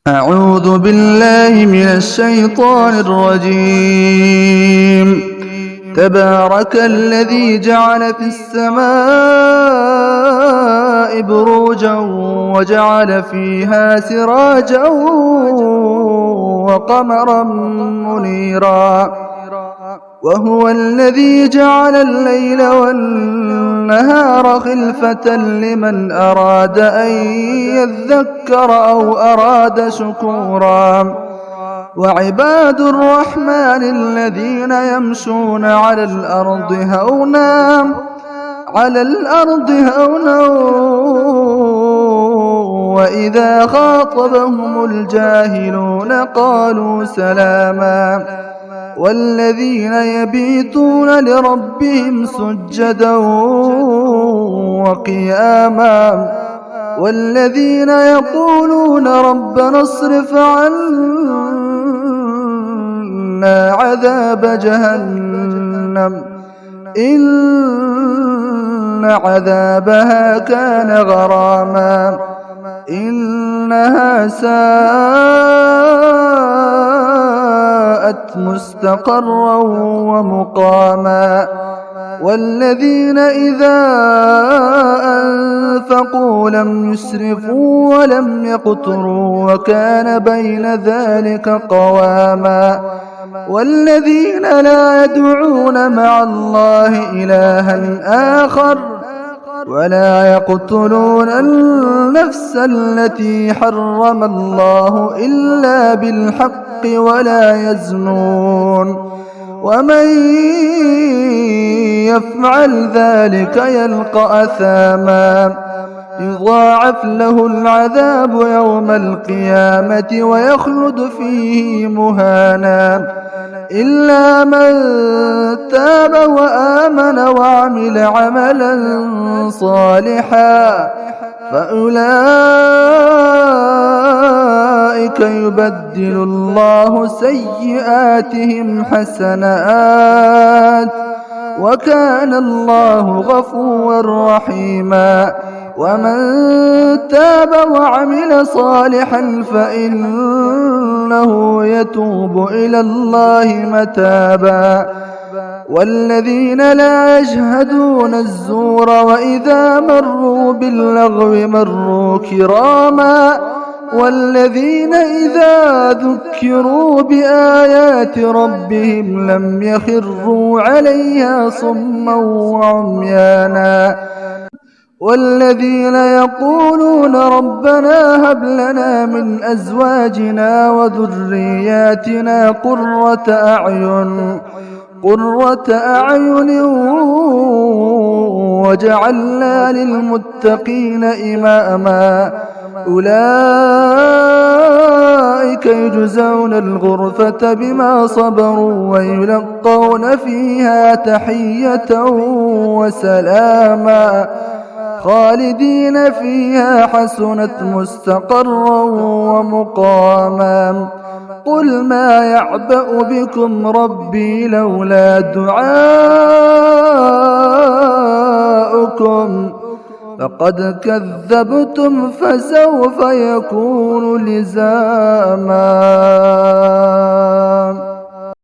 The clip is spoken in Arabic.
أعوذ بالله من الشيطان الرجيم. تبارك الذي جعل في السماء بروجا وجعل فيها سراجا وقمرا منيرا، وهو الذي جعل الليل والنهار خلفة لمن أراد أن يذكر أو أراد شكورا. وعباد الرحمن الذين يمشون على الأرض هونا وإذا خاطبهم الجاهلون قالوا سلاما. والذين يبيتون لربهم سجدا وقياما، والذين يقولون ربنا اصرف عنا عذاب جهنم إن عذابها كان غراما إنها ساءت مستقرا ومقاما. والذين إذا أنفقوا لم يسرفوا ولم يقتروا وكان بين ذلك قواما. والذين لا يدعون مع الله إلها آخر ولا يقتلون النفس التي حرم الله إلا بالحق ولا يزنون، ومن يفعل ذلك يلقى أثاما يضاعف له العذاب يوم القيامة ويخلد فيه مهانا إلا من تاب وآمن وعمل عملا صالحا فأولئك يبدل الله سيئاتهم حسنات وكان الله غفورا رحيما. ومن تاب وعمل صالحا فإنه يتوب إلى الله متابا. والذين لا يشهدون الزور وإذا مروا باللغو مروا كراما. والذين إذا ذكروا بآيات ربهم لم يخروا عليها صما وعميانا. والذين يقولون ربنا هب لنا من أزواجنا وذرياتنا قرة أعين وجعلنا للمتقين إماما. أولئك يجزون الغرفة بما صبروا ويلقون فيها تحية وسلاما خالدين فيها حسنت مستقرا ومقاما. قل ما يعبأ بكم ربي لولا دعاؤكم فقد كذبتم فسوف يكون لزاما.